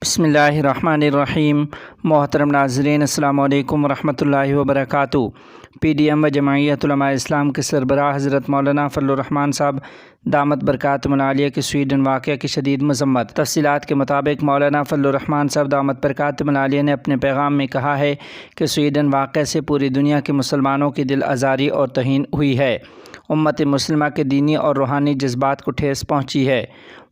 بسم اللہ الرحمن الرحیم۔ محترم ناظرین، السلام علیکم ورحمۃ اللہ وبرکاتہ۔ پی ڈی ایم و جمعیت علماء اسلام کے سربراہ حضرت مولانا فضل الرحمان صاحب دامت برکاتہم العالیہ کے سویڈن واقعہ کی شدید مذمت۔ تفصیلات کے مطابق مولانا فضل الرحمان صاحب دامت برکاتہم العالیہ نے اپنے پیغام میں کہا ہے کہ سویڈن واقعہ سے پوری دنیا کے مسلمانوں کی دل آزاری اور توہین ہوئی ہے، امت مسلمہ کے دینی اور روحانی جذبات کو ٹھیس پہنچی ہے۔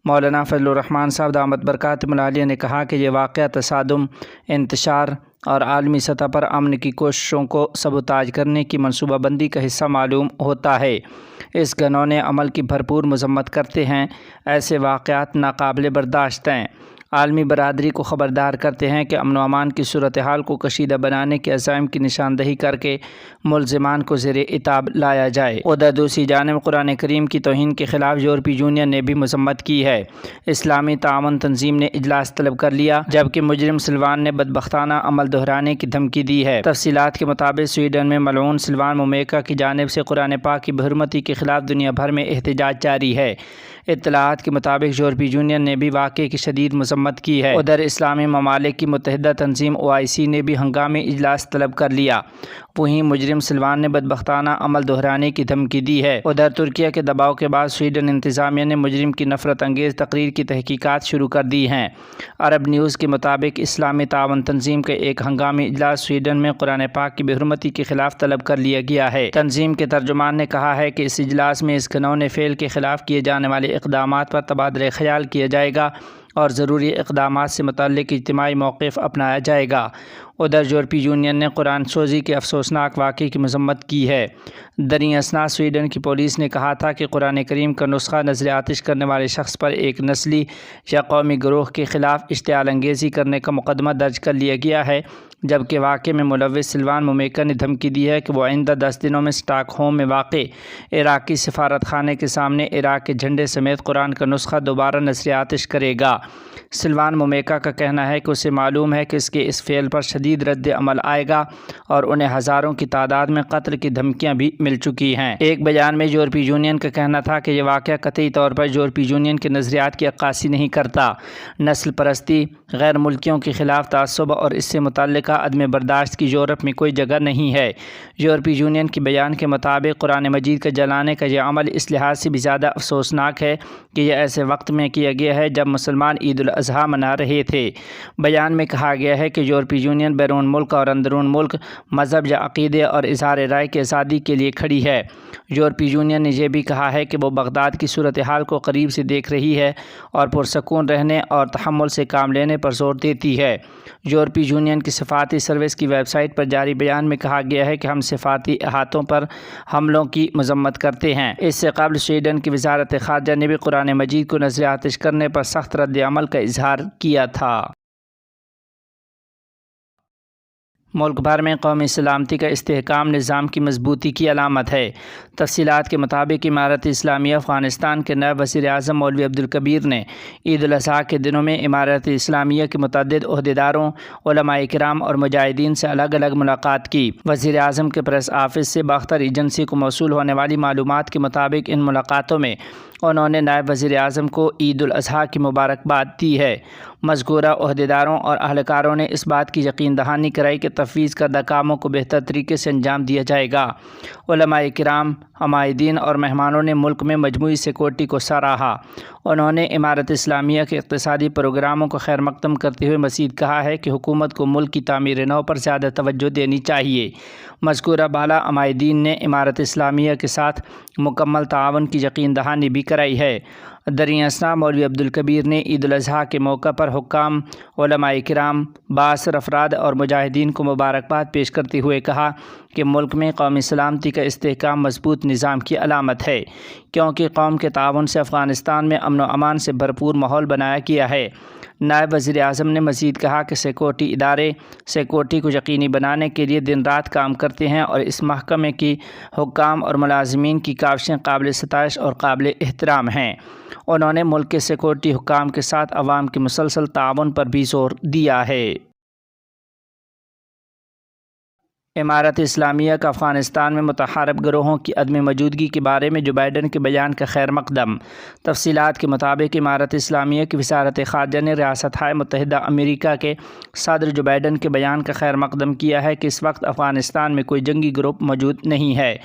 مولانا فضل الرحمان صاحب دامت برکاتہم العالیہ نے کہا کہ یہ واقعہ تصادم، انتشار اور عالمی سطح پر امن کی کوششوں کو سبوتاژ کرنے کی منصوبہ بندی کا حصہ معلوم ہوتا ہے۔ اس گھنونے عمل کی بھرپور مذمت کرتے ہیں۔ ایسے واقعات ناقابل برداشت ہیں۔ عالمی برادری کو خبردار کرتے ہیں کہ امن و امان کی صورتحال کو کشیدہ بنانے کے عزائم کی نشاندہی کر کے ملزمان کو زیر عتاب لایا جائے۔ ادھر دوسری جانب قرآن کریم کی توہین کے خلاف یورپی یونین نے بھی مذمت کی ہے۔ اسلامی تعاون تنظیم نے اجلاس طلب کر لیا، جبکہ مجرم سلوان نے بدبختانہ عمل دہرانے کی دھمکی دی ہے۔ تفصیلات کے مطابق سویڈن میں ملعون سلوان مومیکا کی جانب سے قرآن پاک کی بحرمتی کے خلاف دنیا بھر میں احتجاج جاری ہے۔ اطلاعات کے مطابق یورپی یونین نے بھی واقعے کی شدید مذمت کی ہے۔ ادھر اسلامی ممالک کی متحدہ تنظیم OIC نے بھی ہنگامی اجلاس طلب کر لیا۔ وہیں مجرم سلوان نے بدبختانہ عمل دہرانے کی دھمکی دی ہے۔ ادھر ترکیہ کے دباؤ کے بعد سویڈن انتظامیہ نے مجرم کی نفرت انگیز تقریر کی تحقیقات شروع کر دی ہیں۔ عرب نیوز کے مطابق اسلامی تعاون تنظیم کا ایک ہنگامی اجلاس سویڈن میں قرآن پاک کی بحرمتی کے خلاف طلب کر لیا گیا ہے۔ تنظیم کے ترجمان نے کہا ہے کہ اس اجلاس میں اس گھنونے فعل کے خلاف کیے جانے والے اقدامات پر تبادلہ خیال کیا جائے گا اور ضروری اقدامات سے متعلق اجتماعی موقف اپنایا جائے گا۔ ادھر یورپی یونین نے قرآن سوزی کے افسوسناک واقعے کی مذمت کی ہے۔ دریں اثنا سویڈن کی پولیس نے کہا تھا کہ قرآن کریم کا نسخہ نذر آتش کرنے والے شخص پر ایک نسلی یا قومی گروہ کے خلاف اشتعال انگیزی کرنے کا مقدمہ درج کر لیا گیا ہے، جبکہ واقعے میں ملوث سلوان مومیکا نے دھمکی دی ہے کہ وہ آئندہ 10 دنوں میں اسٹاک ہوم میں واقع عراقی سفارت خانے کے سامنے عراق کے جھنڈے سمیت قرآن کا نسخہ دوبارہ نذر آتش کرے گا۔ سلوان مومیکا کا کہنا ہے کہ اسے معلوم ہے کہ اس کے اس فعل پر شدید رد عمل آئے گا اور انہیں ہزاروں کی تعداد میں قتل کی دھمکیاں بھی مل چکی ہیں۔ ایک بیان میں یورپی یونین کا کہنا تھا کہ یہ واقعہ قطعی طور پر یورپی یونین کے نظریات کی عکاسی نہیں کرتا۔ نسل پرستی، غیر ملکیوں کے خلاف تعصب اور اس سے متعلقہ عدم برداشت کی یورپ میں کوئی جگہ نہیں ہے۔ یورپی یونین کے بیان کے مطابق قرآن مجید کا جلانے کا یہ عمل اس لحاظ سے بھی زیادہ افسوسناک ہے کہ یہ ایسے وقت میں کیا گیا ہے جب مسلمان عید الاضحیٰ منا رہے تھے۔ بیان میں کہا گیا ہے کہ یورپی یونین بیرون ملک اور اندرون ملک مذہب یا عقیدے اور اظہار رائے کی آزادی کے لیے کھڑی ہے۔ یورپی یونین نے یہ بھی کہا ہے کہ وہ بغداد کی صورتحال کو قریب سے دیکھ رہی ہے اور پرسکون رہنے اور تحمل سے کام لینے پر زور دیتی ہے۔ یورپی یونین کی سفارتی سروس کی ویب سائٹ پر جاری بیان میں کہا گیا ہے کہ ہم سفارتی احاطوں پر حملوں کی مذمت کرتے ہیں۔ اس سے قبل سویڈن کی وزارت خارجہ نے بھی قرآن مجید کو نذر آتش کرنے پر سخت رد عمل کا اظہار کیا تھا۔ ملک بھر میں قومی سلامتی کا استحکام نظام کی مضبوطی کی علامت ہے۔ تفصیلات کے مطابق امارت اسلامیہ افغانستان کے نائب وزیر اعظم مولوی عبدالکبیر نے عید الاضحیٰ کے دنوں میں امارت اسلامیہ کے متعدد عہدیداروں، علماء کرام اور مجاہدین سے الگ الگ ملاقات کی۔ وزیر اعظم کے پریس آفس سے باختر ایجنسی کو موصول ہونے والی معلومات کے مطابق ان ملاقاتوں میں انہوں نے نائب وزیر اعظم کو عید الاضحیٰ کی مبارکباد دی ہے۔ مذکورہ عہدیداروں اور اہلکاروں نے اس بات کی یقین دہانی کرائی کہ تفویض کردہ کاموں کو بہتر طریقے سے انجام دیا جائے گا۔ علماء کرام، عمائدین اور مہمانوں نے ملک میں مجموعی سیکورٹی کو سراہا۔ انہوں نے امارت اسلامیہ کے اقتصادی پروگراموں کو خیر مقدم کرتے ہوئے مزید کہا ہے کہ حکومت کو ملک کی تعمیر نو پر زیادہ توجہ دینی چاہیے۔ مذکورہ بالا عمائدین نے امارت اسلامیہ کے ساتھ مکمل تعاون کی یقین دہانی بھی کرائی ہے۔ دریں اثنا مولوی عبدالکبیر نے عید الاضحیٰ کے موقع پر حکام، علماء کرام، بااثر افراد اور مجاہدین کو مبارکباد پیش کرتے ہوئے کہا کہ ملک میں قومی سلامتی کا استحکام مضبوط نظام کی علامت ہے، کیونکہ قوم کے تعاون سے افغانستان میں امن و امان سے بھرپور ماحول بنایا گیا ہے۔ نائب وزیر اعظم نے مزید کہا کہ سیکورٹی ادارے سیکورٹی کو یقینی بنانے کے لیے دن رات کام کرتے ہیں اور اس محکمے کی حکام اور ملازمین کی کاوشیں قابل ستائش اور قابل احترام ہیں۔ انہوں نے ملک کے سیکورٹی حکام کے ساتھ عوام کے مسلسل تعاون پر بھی زور دیا ہے۔ امارت اسلامیہ کا افغانستان میں متحارب گروہوں کی عدم موجودگی کے بارے میں جو بائیڈن کے بیان کا خیر مقدم۔ تفصیلات کے مطابق امارت اسلامیہ کی وزارت خارجہ نے ریاستہائے متحدہ امریکہ کے صدر جو بائیڈن کے بیان کا خیر مقدم کیا ہے کہ اس وقت افغانستان میں کوئی جنگی گروپ موجود نہیں ہے۔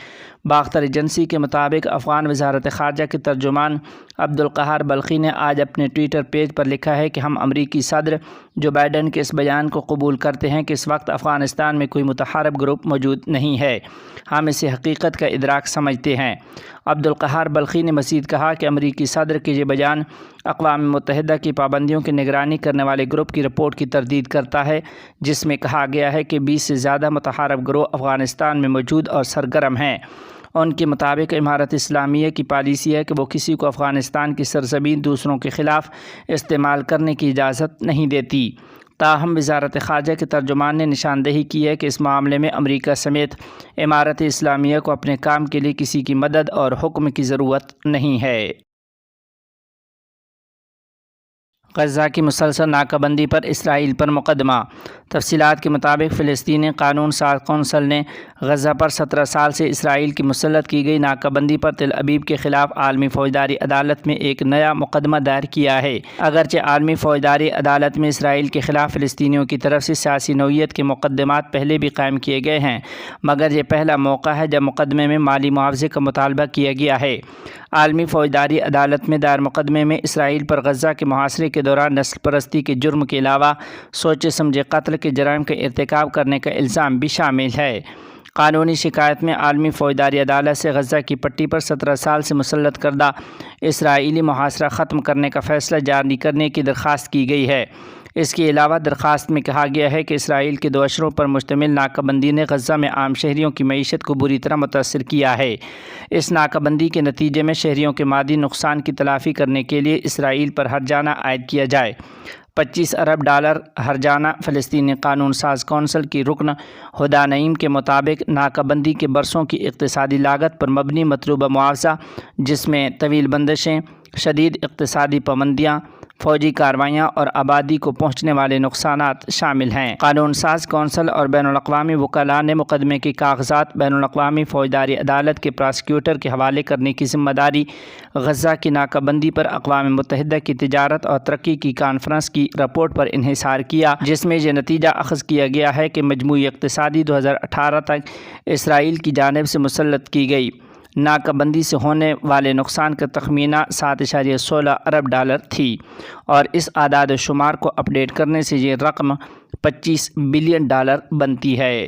باختر ایجنسی کے مطابق افغان وزارت خارجہ کے ترجمان عبدالقہار بلخی نے آج اپنے ٹویٹر پیج پر لکھا ہے کہ ہم امریکی صدر جو بائیڈن کے اس بیان کو قبول کرتے ہیں کہ اس وقت افغانستان میں کوئی متحارب گروپ موجود نہیں ہے۔ ہم اسے حقیقت کا ادراک سمجھتے ہیں۔ عبدالقہار بلخی نے مزید کہا کہ امریکی صدر کے یہ بیان اقوام متحدہ کی پابندیوں کی نگرانی کرنے والے گروپ کی رپورٹ کی تردید کرتا ہے، جس میں کہا گیا ہے کہ 20 سے زیادہ متحارب گروہ افغانستان میں موجود اور سرگرم ہیں۔ ان کے مطابق امارت اسلامیہ کی پالیسی ہے کہ وہ کسی کو افغانستان کی سرزمین دوسروں کے خلاف استعمال کرنے کی اجازت نہیں دیتی۔ تاہم وزارت خارجہ کے ترجمان نے نشاندہی کی ہے کہ اس معاملے میں امریکہ سمیت امارت اسلامیہ کو اپنے کام کے لیے کسی کی مدد اور حکم کی ضرورت نہیں ہے۔ غزہ کی مسلسل ناکہ بندی پر اسرائیل پر مقدمہ۔ تفصیلات کے مطابق فلسطینی قانون ساز کونسل نے غزہ پر 17 سال سے اسرائیل کی مسلط کی گئی ناکہ بندی پر تل ابیب کے خلاف عالمی فوجداری عدالت میں ایک نیا مقدمہ دائر کیا ہے۔ اگرچہ عالمی فوجداری عدالت میں اسرائیل کے خلاف فلسطینیوں کی طرف سے سیاسی نوعیت کے مقدمات پہلے بھی قائم کیے گئے ہیں، مگر یہ پہلا موقع ہے جب مقدمے میں مالی معاوضے کا مطالبہ کیا گیا ہے۔ عالمی فوجداری عدالت میں دائر مقدمے میں اسرائیل پر غزہ کے محاصرے کے دوران نسل پرستی کے جرم کے علاوہ سوچے سمجھے قتل کے جرائم کا ارتکاب کرنے کا الزام بھی شامل ہے۔ قانونی شکایت میں عالمی فوجداری عدالت سے غزہ کی پٹی پر 17 سال سے مسلط کردہ اسرائیلی محاصرہ ختم کرنے کا فیصلہ جاری کرنے کی درخواست کی گئی ہے۔ اس کے علاوہ درخواست میں کہا گیا ہے کہ اسرائیل کے 2 اشروں پر مشتمل ناکہ بندی نے غزہ میں عام شہریوں کی معیشت کو بری طرح متاثر کیا ہے۔ اس ناکہ بندی کے نتیجے میں شہریوں کے مادی نقصان کی تلافی کرنے کے لیے اسرائیل پر ہرجانہ عائد کیا جائے۔ $25 ارب ہرجانہ۔ فلسطینی قانون ساز کونسل کی رکن ہدیٰ نعیم کے مطابق ناکہ بندی کے برسوں کی اقتصادی لاگت پر مبنی مطلوبہ معاوضہ، جس میں طویل بندشیں، شدید اقتصادی پابندیاں، فوجی کارروائیاں اور آبادی کو پہنچنے والے نقصانات شامل ہیں۔ قانون ساز کونسل اور بین الاقوامی وکلاء نے مقدمے کے کاغذات بین الاقوامی فوجداری عدالت کے پراسیکیوٹر کے حوالے کرنے کی ذمہ داری غزہ کی ناکہ بندی پر اقوام متحدہ کی تجارت اور ترقی کی کانفرنس کی رپورٹ پر انحصار کیا، جس میں یہ نتیجہ اخذ کیا گیا ہے کہ مجموعی اقتصادی 2018 تک اسرائیل کی جانب سے مسلط کی گئی ناکہ بندی سے ہونے والے نقصان کا تخمینہ $7.16 ارب تھی، اور اس اعداد و شمار کو اپ ڈیٹ کرنے سے یہ رقم $25 بلین بنتی ہے۔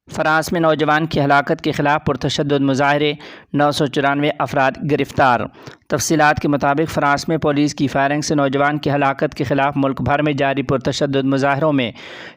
فرانس میں نوجوان کی ہلاکت کے خلاف پرتشدد مظاہرے، 994 افراد گرفتار۔ تفصیلات کے مطابق فرانس میں پولیس کی فائرنگ سے نوجوان کی ہلاکت کے خلاف ملک بھر میں جاری پرتشدد مظاہروں میں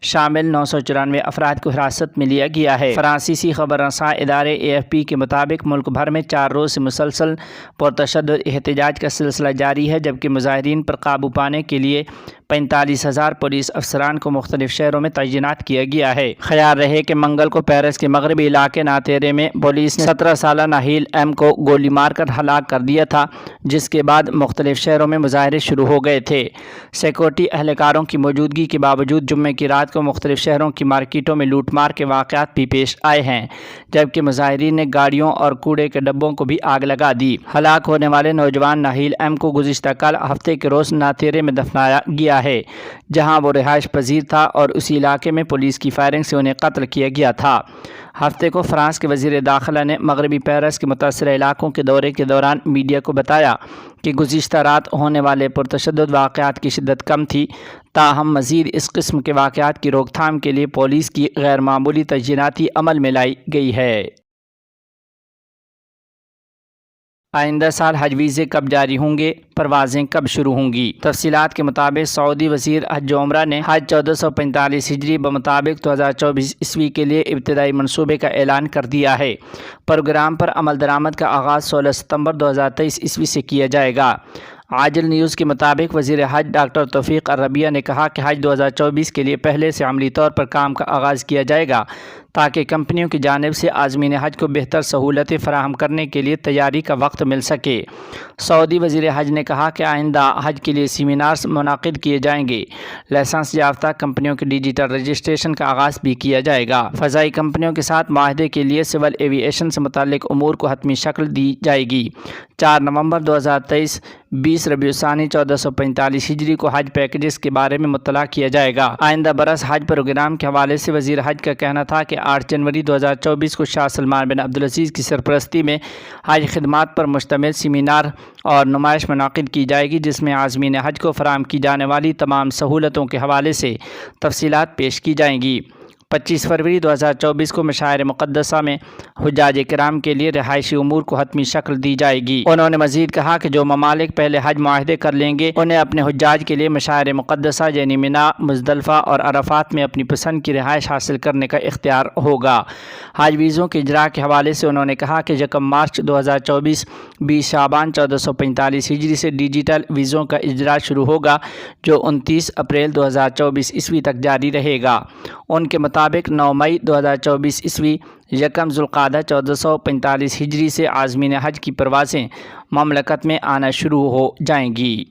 شامل 994 افراد کو حراست میں لیا گیا ہے۔ فرانسیسی خبر رساں ادارے AFP کے مطابق ملک بھر میں 4 روز سے مسلسل پرتشدد احتجاج کا سلسلہ جاری ہے، جبکہ مظاہرین پر قابو پانے کے لیے 45,000 پولیس افسران کو مختلف شہروں میں تعینات کیا گیا ہے۔ خیال رہے کہ منگل کو پیرس کے مغربی علاقے ناتیرے میں پولیس نے 17 سالہ ناہیل M کو گولی مار کر ہلاک کر دیا تھا، جس کے بعد مختلف شہروں میں مظاہرے شروع ہو گئے تھے۔ سیکورٹی اہلکاروں کی موجودگی کے باوجود جمعے کی رات کو مختلف شہروں کی مارکیٹوں میں لوٹ مار کے واقعات بھی پیش آئے ہیں، جبکہ مظاہرین نے گاڑیوں اور کوڑے کے ڈبوں کو بھی آگ لگا دی۔ ہلاک ہونے والے نوجوان ناہیل M کو گزشتہ کل ہفتے کے روز ناتیرے میں دفنایا گیا ہے، جہاں وہ رہائش پذیر تھا، اور اسی علاقے میں پولیس کی فائرنگ سے انہیں قتل کیا گیا تھا۔ ہفتے کو فرانس کے وزیر داخلہ نے مغربی پیرس کے متاثرہ علاقوں کے دورے کے دوران میڈیا کو بتایا کہ گزشتہ رات ہونے والے پرتشدد واقعات کی شدت کم تھی، تاہم مزید اس قسم کے واقعات کی روک تھام کے لیے پولیس کی غیر معمولی تعیناتی عمل میں لائی گئی ہے۔ آئندہ سال حج ویزے کب جاری ہوں گے؟ پروازیں کب شروع ہوں گی؟ تفصیلات کے مطابق سعودی وزیر حج و عمرہ نے حج 1445 ہجری بمطابق 2024 عیسوی کے لیے ابتدائی منصوبے کا اعلان کر دیا ہے۔ پروگرام پر عمل درآمد کا آغاز 16 ستمبر 2023 عیسوی سے کیا جائے گا۔ عاجل نیوز کے مطابق وزیر حج ڈاکٹر توفیق الربیہ نے کہا کہ حج 2024 کے لیے پہلے سے عملی طور پر کام کا آغاز کیا جائے گا، تاکہ کمپنیوں کی جانب سے عازمین حج کو بہتر سہولتیں فراہم کرنے کے لیے تیاری کا وقت مل سکے۔ سعودی وزیر حج نے کہا کہ آئندہ حج کے لیے سیمینارز منعقد کیے جائیں گے۔ لائسنس یافتہ کمپنیوں کے ڈیجیٹل رجسٹریشن کا آغاز بھی کیا جائے گا۔ فضائی کمپنیوں کے ساتھ معاہدے کے لیے سول ایوی ایشن سے متعلق امور کو حتمی شکل دی جائے گی۔ 4 نومبر 2023 20 ربیع الثانی 1445 ہجری کو حج پیکجز کے بارے میں مطلع کیا جائے گا۔ آئندہ برس حج پروگرام کے حوالے سے وزیر حج کا کہنا تھا کہ 8 جنوری 2024 کو شاہ سلمان بن عبدالعزیز کی سرپرستی میں حج خدمات پر مشتمل سیمینار اور نمائش منعقد کی جائے گی، جس میں عازمین حج کو فراہم کی جانے والی تمام سہولتوں کے حوالے سے تفصیلات پیش کی جائیں گی۔ 25 فروری 2024 کو مشاعر مقدسہ میں حجاج کرام کے لیے رہائشی امور کو حتمی شکل دی جائے گی۔ انہوں نے مزید کہا کہ جو ممالک پہلے حج معاہدے کر لیں گے انہیں اپنے حجاج کے لیے مشاعر مقدسہ یعنی مینا، مزدلفہ اور عرفات میں اپنی پسند کی رہائش حاصل کرنے کا اختیار ہوگا۔ حج ویزوں کے اجراء کے حوالے سے انہوں نے کہا کہ 1 مارچ 2024 20 شعبان 1445 ہجری سے ڈیجیٹل ویزوں کا اجراء شروع ہوگا، جو 29 اپریل 2024 عیسوی تک جاری رہے گا۔ ان کے مطابق 9 مئی 2024 عیسوی 1 ذوالقعدہ 1445 ہجری سے عازمین حج کی پروازیں مملکت میں آنا شروع ہو جائیں گی۔